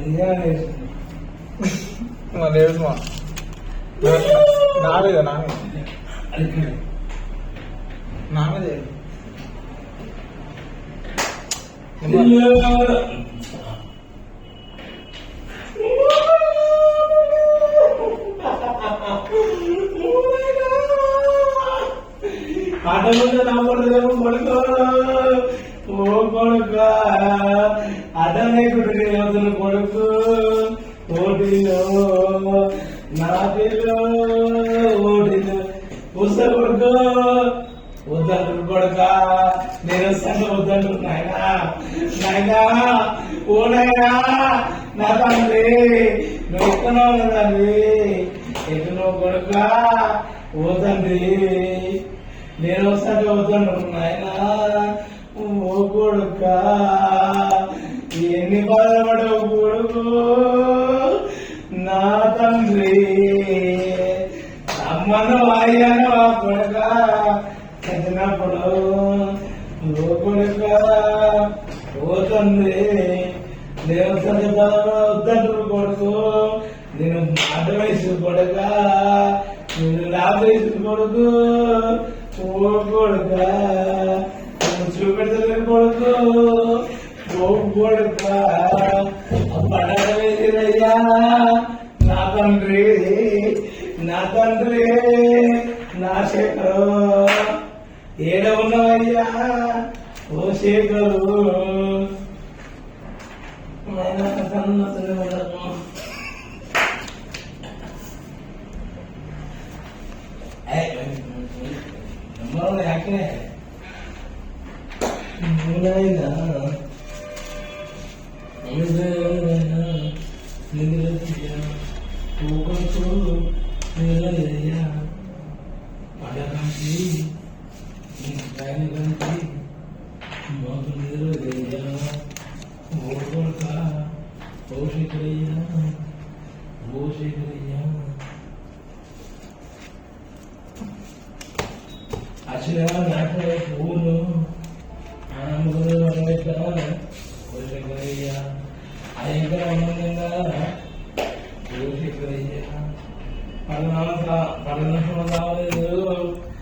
లేదు నాదేదా నాదే అడ్డముందు నమ్మడదేమో కొడుకో ఓ కొడుక అడ్డలేకుడు యువతలు కొడుకు ఓటిలో నా పిల్లో ఓటిలో పుస్త కొడుకు వద్దంటు కొడుక నేను వస్తాను వద్దంటు నాయనా నాయనా ఓ నాయనా నా తండ్రి నువ్వు ఎక్కడో తండ్రి ఎక్కడో కొడుక ఓ తండ్రి నేను వస్తాను వద్దంటు నాయనా ఓ కొడుక ఎన్ని బాధపడవు కొడుకు నా తండ్రి అమ్మను వాయాను ఆ కొడుక చదివినప్పుడు ఓ కొడుక ఓ తండ్రి నేను వద్దంటు కొడుకు నేను అడ్డ వయసు కొడుక నేను లాభ వయసు కొడుకు ఓ కొడుక చూపెడతలేని కొడుకు ఓ కొడుక పడగ వేసిరయ్యా నా తండ్రి నా తండ్రి నా శేఖరు ఏడ ఉన్నవయ్యా ఓ శేఖరు ಯಾಕೆ పడకండి ఓషికరయ్యా ఓషికరయ్యా అసలు నాకు పూలు ఓషికరయ్యా అయ్యంగా ఉన్నదంగా ఓషికరయ్యా పడన కావాలి